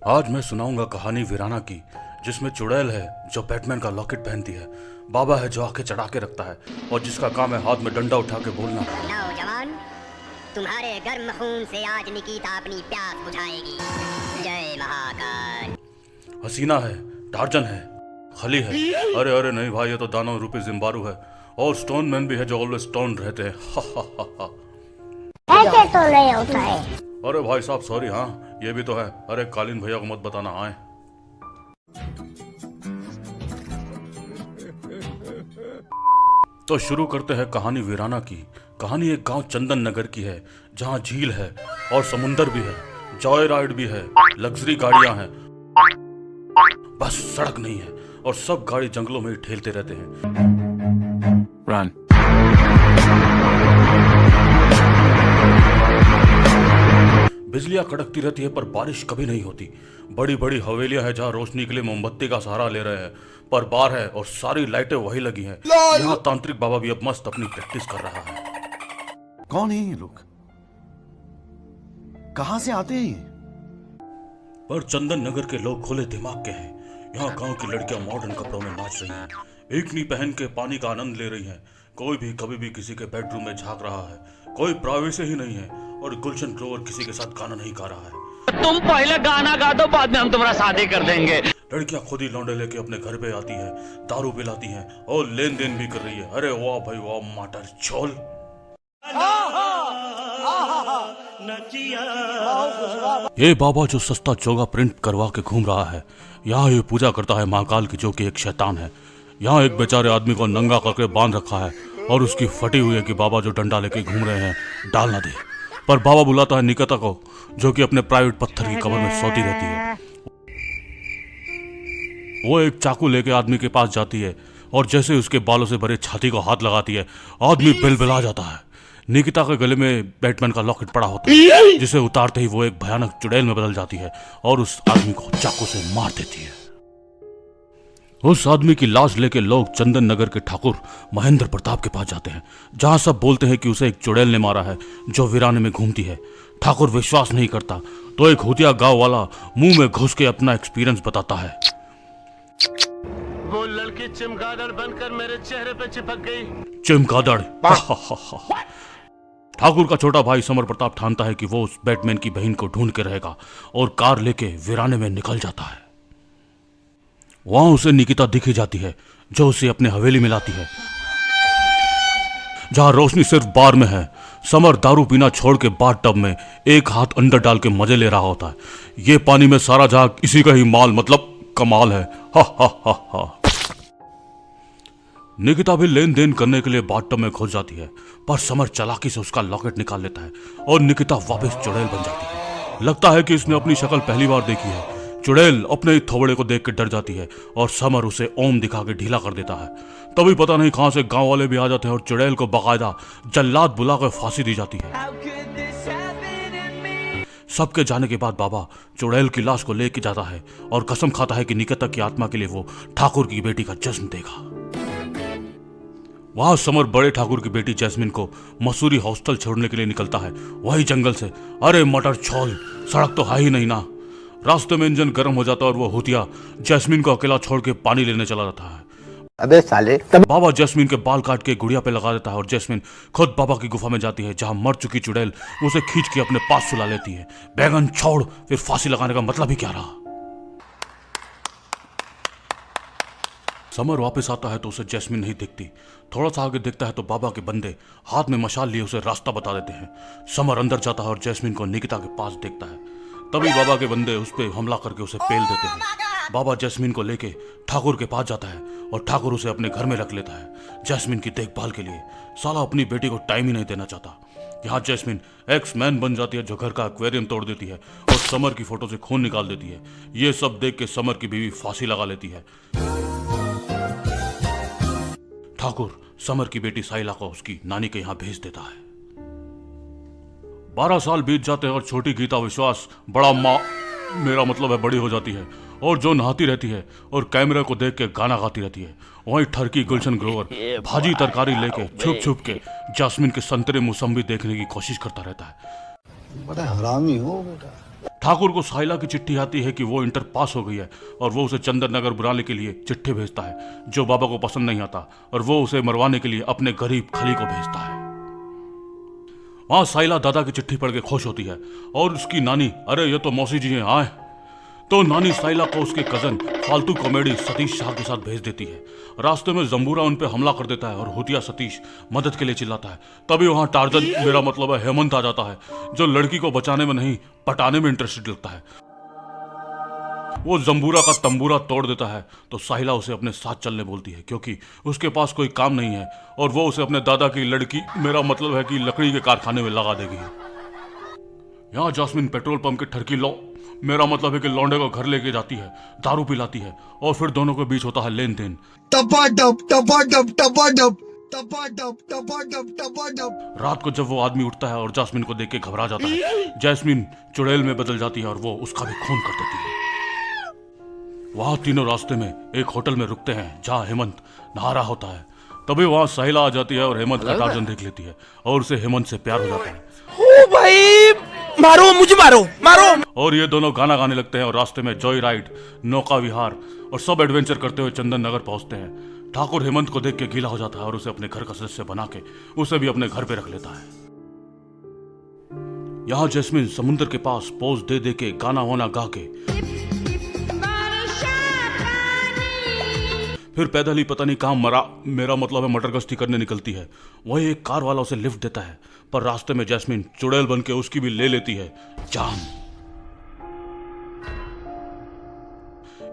आज मैं सुनाऊंगा कहानी वीराना की, जिसमें चुड़ैल है जो बैटमैन का लॉकेट पहनती है, बाबा है जो आंखें चढ़ा के रखता है और जिसका काम है हाथ में डंडा उठा के बोलना। नौजवान, तुम्हारे गर्म खून से आज निकिता अपनी प्यास बुझाएगी। जय महाकाल। हसीना है, टार्जन है, खली है। अरे अरे नहीं भाई, ये तो दानव रूपी जिम्बारू है। और स्टोन मैन भी है जो ऑलवेज स्टोन रहते हैं। ऐसे तो नहीं होता है। अरे भाई साहब सॉरी, हाँ ये भी तो है। अरे कालीन भैया को मत बताना। आए तो शुरू करते हैं कहानी वीराना की। कहानी एक गांव चंदन नगर की है, जहां झील है और समुंदर भी है, जॉय राइड भी है, लग्जरी गाड़ियां हैं, बस सड़क नहीं है और सब गाड़ी जंगलों में ही ठेलते रहते हैं। Run. बिजलियां कड़कती रहती है पर बारिश कभी नहीं होती। बड़ी बड़ी हवेलियां हैं जहां रोशनी के लिए मोमबत्ती का सहारा ले रहे हैं, पर बार है और सारी लाइटें वही लगी हैं। यहाँ तांत्रिक बाबा भी अब मस्त अपनी प्रैक्टिस कर रहा है। कौन है ये लोग? कहां से आते हैं ये? पर चंदन नगर के लोग खुले दिमाग के हैं। यहाँ गांव की लड़कियां मॉडर्न कपड़ों में नाच रही हैं, एकनी पहन के पानी का आनंद ले रही हैं। कोई भी कभी भी किसी के बेडरूम में झांक रहा है, कोई प्राइवेसी ही नहीं है और गुलशन ग्रोवर किसी के साथ गाना नहीं गा रहा है। तुम पहले गाना गा दो, बाद में हम तुम्हारा शादी कर देंगे। लड़कियां खुद ही लौंडे लेके अपने घर पे आती हैं, दारू पिलाती हैं और लेन देन भी कर रही है। अरे वाह भाई वाह, मटर छोल। ये बाबा जो सस्ता चोगा प्रिंट करवा के घूम रहा है, यहाँ ये पूजा करता है महाकाल की, जो कि एक शैतान है। यहाँ एक बेचारे आदमी को नंगा करके बांध रखा है और उसकी फटी हुई है कि बाबा जो डंडा लेके घूम रहे हैं डाल ना दे। पर बाबा बुलाता है निकिता को, जो कि अपने प्राइवेट पत्थर की कब्र में सोती रहती है। वो एक चाकू लेके आदमी के पास जाती है और जैसे उसके बालों से भरे छाती को हाथ लगाती है, आदमी बिलबिला जाता है। निकिता के गले में बैटमैन का लॉकेट पड़ा होता है, जिसे उतारते ही वो एक भयानक चुड़ैल में बदल जाती है और उस आदमी को चाकू से मार देती है। उस आदमी की लाश लेके लोग चंदन नगर के ठाकुर महेंद्र प्रताप के पास जाते हैं, जहां सब बोलते हैं कि उसे एक चुड़ैल ने मारा है जो वीराने में घूमती है। ठाकुर विश्वास नहीं करता तो एक हुतिया गांव वाला मुंह में घुस के अपना एक्सपीरियंस बताता है। वो लड़की चमगादड़ बनकर मेरे चेहरे पे चिपक गई। चमगादड़? ठाकुर का छोटा भाई समर प्रताप ठानता है कि वो उस बैटमैन की बहन को ढूंढ के रहेगा और कार लेके वीराने में निकल जाता है। वहां उसे निकिता दिखी जाती है, जो उसे अपने हवेली में लाती है, जहां रोशनी सिर्फ बार में है। समर दारू पीना छोड़ के बाथ टब में एक हाथ अंदर डाल के मजे ले रहा होता है। ये पानी में सारा जहां इसी का ही माल, मतलब कमाल है। हा हा हा हा। निकिता भी लेन देन करने के लिए बाथ टब में घुस जाती है, पर समर चालाकी से उसका लॉकेट निकाल लेता है और निकिता वापस चुड़ैल बन जाती है। लगता है कि इसने अपनी शक्ल पहली बार देखी है। चुड़ैल अपने ही थोबड़े को देख के डर जाती है और समर उसे ओम दिखा के ढीला कर देता है। तभी पता नहीं कहां से गांव वाले भी आ जाते हैं और चुड़ैल को बाकायदा जल्लाद बुलाकर फांसी दी जाती है। सबके जाने के बाद बाबा चुड़ैल की लाश को लेके जाता है और कसम खाता है कि निकिता की आत्मा के लिए वो ठाकुर की बेटी का जश्न देगा। वहां समर बड़े ठाकुर की बेटी जैस्मिन को मसूरी हॉस्टल छोड़ने के लिए निकलता है, वही जंगल से। अरे मटर छोल, सड़क तो है ही नहीं ना। रास्ते में इंजन गर्म हो जाता है और वो हुतिया जैस्मिन को अकेला छोड़ के पानी लेने चला जाता है। अबे साले, बाबा जैस्मिन के बाल काट के गुड़िया पे लगा देता है और जैस्मिन खुद बाबा की गुफा में जाती है, जहां मर चुकी चुड़ैल उसे खींच के अपने पास सुला लेती है। बैगन छोड़, फिर फांसी लगाने का मतलब ही क्या रहा। समर वापस आता है तो उसे जैस्मिन नहीं दिखती। थोड़ा सा आगे देखता है तो बाबा के बंदे हाथ में मशाल लिए उसे रास्ता बता देते हैं। समर अंदर जाता है और जैस्मिन को निकिता के पास देखता है। तभी बाबा के बंदे उस पर हमला करके उसे पेल देते हैं। बाबा जैस्मिन को लेके ठाकुर के पास जाता है और ठाकुर उसे अपने घर में रख लेता है जैस्मिन की देखभाल के लिए। साला अपनी बेटी को टाइम ही नहीं देना चाहता। यहाँ जैस्मिन एक्स मैन बन जाती है, जो घर का एक्वेरियम तोड़ देती है और समर की फोटो से खून निकाल देती है। ये सब देख के समर की बीवी फांसी लगा लेती है। ठाकुर समर की बेटी साइला को उसकी नानी के यहाँ भेज देता है। 12 साल बीत जाते हैं और छोटी गीता विश्वास मेरा मतलब है बड़ी हो जाती है और जो नहाती रहती है और कैमरे को देख के गाना गाती रहती है। वहीं ठरकी गुलशन ग्रोवर भाजी तरकारी लेके छुप छुप के जैस्मिन के संतरे मौसम्बी देखने की कोशिश करता रहता है। बड़ा हरामी हो बेटा। ठाकुर को साइला की चिट्ठी आती है कि वो इंटर पास हो गई है और वो उसे चंदन नगर बुलाने के लिए चिट्ठी भेजता है, जो बाबा को पसंद नहीं आता, और वो उसे मरवाने के लिए अपने गरीब खली को भेजता है। वहां साइला दादा की चिट्ठी पढ़ के खुश होती है और उसकी नानी, अरे ये तो मौसी जी हैं, आए। तो नानी साइला को उसके कजन फालतू कॉमेडी सतीश शाह के साथ भेज देती है। रास्ते में जंबूरा उन पे हमला कर देता है और हुतिया सतीश मदद के लिए चिल्लाता है। तभी वहां टार्जन, मेरा मतलब है हेमंत, आ जाता है, जो लड़की को बचाने में नहीं पटाने में इंटरेस्टेड लगता है। वो जंबूरा का तंबूरा तोड़ देता है तो साहिला उसे अपने साथ चलने बोलती है, क्योंकि उसके पास कोई काम नहीं है और वो उसे अपने दादा की लड़की, मेरा मतलब है कि लकड़ी के कारखाने में लगा देगी। यहाँ जास्मिन पेट्रोल पंप की ठरकी मेरा मतलब है कि लौंडे को घर लेके जाती है, दारू पिलाती है और फिर दोनों के बीच होता है लेन देन। रात को जब वो आदमी उठता है और जास्मिन को देख के घबरा जाता है, जैस्मिन चुड़ैल में बदल जाती है और वो उसका भी खून कर देती है। वहां तीनों रास्ते में एक होटल में रुकते हैं जहां हेमंत नहा रहा होता है। तभी वहां साहिला आ जाती है और हेमंत का टार्जन देख लेती है और उसे हेमंत से प्यार हो जाता है। ओ भाई, मारो मुझे, मारो मारो। और ये दोनों गाना गाने लगते हैं और रास्ते में जॉय राइड, नौका विहार और सब एडवेंचर करते हुए चंदन नगर पहुंचते हैं। ठाकुर हेमंत को देख के गीला हो जाता है और उसे अपने घर का सदस्य बना के उसे भी अपने घर पे रख लेता है। यहाँ जैस्मिन समुद्र के पास पोज दे दे के गाना वाना गा के फिर पैदल ही पता नहीं कहां मेरा मतलब है मटर गश्ती करने निकलती है। वही एक कार वाला उसे लिफ्ट देता है, पर रास्ते में जैस्मिन चुड़ैल बन के उसकी भी ले लेती है जान।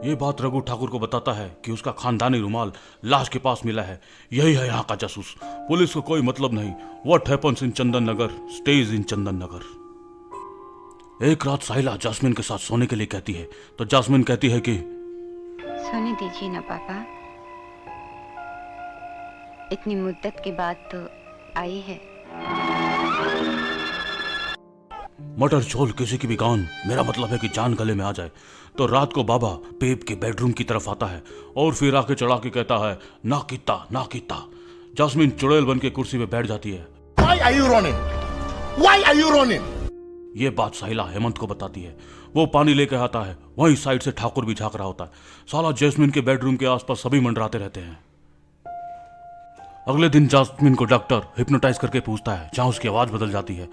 ये बात रघु ठाकुर को बताता है कि उसका खानदानी रुमाल लाश के पास मिला है, यही है यहाँ का जासूस। पुलिस को कोई मतलब नहीं। What happens in Chandan Nagar stage in Chandan Nagar. एक रात साहिला जास्मिन के साथ सोने के लिए कहती है तो जास्मिन कहती है कि सोने दीजिए ना पापा, इतनी मुद्दत के बाद तो आई है। मटर झोल किसी की भी गान, मेरा मतलब है कि जान गले में आ जाए। तो रात को बाबा पेप के बेडरूम की तरफ आता है और फिर आके चढ़ा के कहता है, ना कीता ना कीता। जास्मिन चुड़ैल बन के कुर्सी पे बैठ जाती है। Why are you running? Why are you running? ये बात साहिला हेमंत को बताती है। वो पानी लेके आता है, वहीं साइड से ठाकुर भी झांक रहा होता है। साला जैस्मिन के बेडरूम के आसपास सभी मंडराते रहते हैं। अगले दिन जास्मिन को डॉक्टर हिप्नोटाइज करके पूछता है, जहां उसकी आवाज बदल जाती है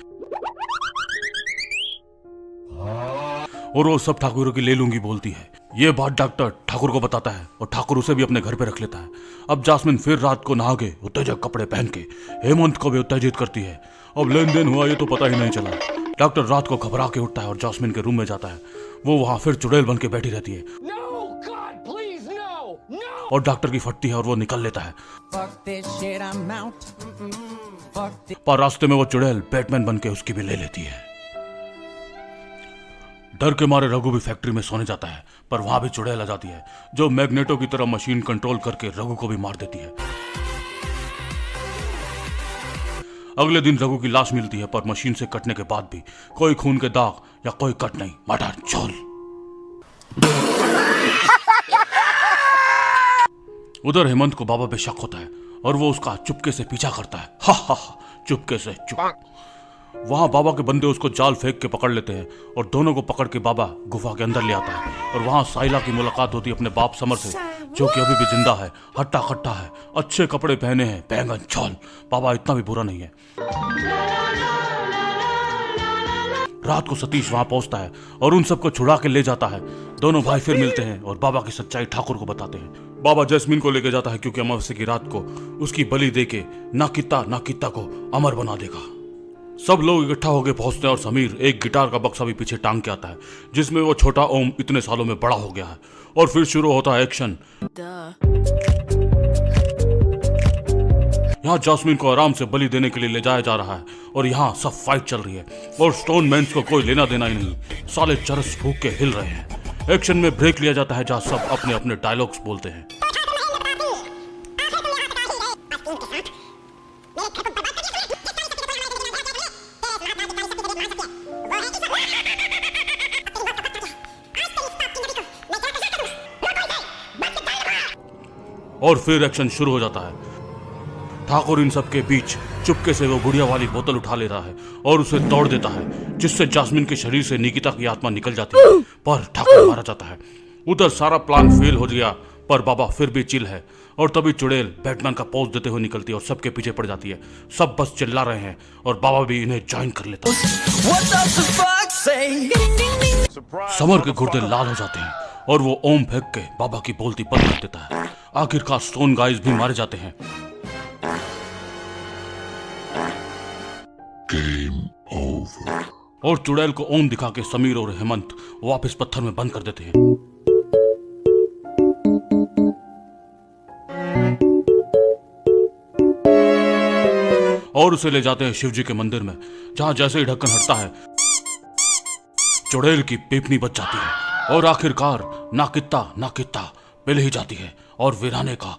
और वो सब ठाकुरों की ले लूंगी बोलती है। ये बात डॉक्टर ठाकुर को बताता है और ठाकुर उसे भी अपने घर पे रख लेता है। अब जास्मिन फिर रात को नहा के उत्तेजक कपड़े पहन के हेमंत को भी उत्तेजित करती है। अब लेन देन हुआ ये तो पता ही नहीं चला। डॉक्टर रात को घबरा के उठता है और जास्मिन के रूम में जाता है। वो वहां फिर चुड़ैल बन के बैठी रहती है। No, God, please, no, no. और डॉक्टर की फटती है और वो निकल लेता है। पर रास्ते में वो चुड़ैल बैटमैन बन के उसकी भी ले लेती है। डर के मारे रघु भी फैक्ट्री में सोने जाता है, पर वहां भी चुड़ैल आ जाती है, जो मैग्नेटो की तरह मशीन कंट्रोल करके रघु को भी मार देती है। अगले दिन रघु की लाश मिलती है, पर मशीन से कटने के बाद भी कोई खून के दाग या कोई कट नहीं, मटर झोल। उधर हेमंत को बाबा पे शक होता है और वो उसका चुपके से पीछा करता है। हा हा हा, चुपके से चुप। वहां बाबा के बंदे उसको जाल फेंक के पकड़ लेते हैं और दोनों को पकड़ के बाबा गुफा के अंदर ले आता है। और वहां साइला की मुलाकात होती है अपने बाप समर से, जो कि अभी भी जिंदा है, हट्टा कट्टा है, अच्छे कपड़े पहने हैं, बैंगन झोल। बाबा इतना भी बुरा नहीं है। रात को सतीश वहां पहुंचता है और उन सबको छुड़ा के ले जाता है। दोनों भाई फिर मिलते हैं और बाबा की सच्चाई ठाकुर को बताते हैं। बाबा जैस्मिन को लेके जाता है क्योंकि अमावस्या की रात को उसकी बलि देके नाकिता को अमर बना देगा। सब लोग इकट्ठा होकर पहुंचते हैं और समीर एक गिटार का बक्सा भी पीछे टांग के आता है, जिसमें वो छोटा ओम इतने सालों में बड़ा हो गया है। और फिर शुरू होता है एक्शन। यहाँ जैस्मिन को आराम से बलि देने के लिए ले जाया जा रहा है और यहाँ सब फाइट चल रही है और स्टोन मैन्स को कोई लेना देना ही नहीं। साले चरस फूक के हिल रहे हैं। एक्शन में ब्रेक लिया जाता है जहाँ सब अपने अपने डायलॉग्स बोलते हैं। और फिर एक्शन शुरू हो जाता है। ठाकुर इन सब के बीच चुपके से वो गुड़िया वाली बोतल उठा लेता है और उसे तोड़ देता है, जिससे जास्मिन के शरीर से निकिता की आत्मा निकल जाती है, पर ठाकुर मारा जाता है। उधर सारा प्लान फेल हो गया, पर बाबा फिर भी चिल है। और तभी चुड़ैल बैटमैन का पोज देते हुए निकलती है और सबके पीछे पड़ जाती है। सब बस चिल्ला रहे हैं और बाबा भी इन्हें ज्वाइन कर लेता है। समर के गुर्दे लाल हो जाते हैं और वो ओम फेंक के बाबा की बोलती बंद कर देता है। आखिरकार स्टोन गाइज भी मारे जाते हैं। और चुड़ैल को ओम दिखा के समीर और हेमंत वापस पत्थर में बंद कर देते हैं। और उसे ले जाते हैं शिवजी के मंदिर में, जहां जैसे ही ढक्कन हटता है चुड़ैल की पीपनी बच जाती है और आखिरकार नाकित्ता पिल ही जाती है और वीराने का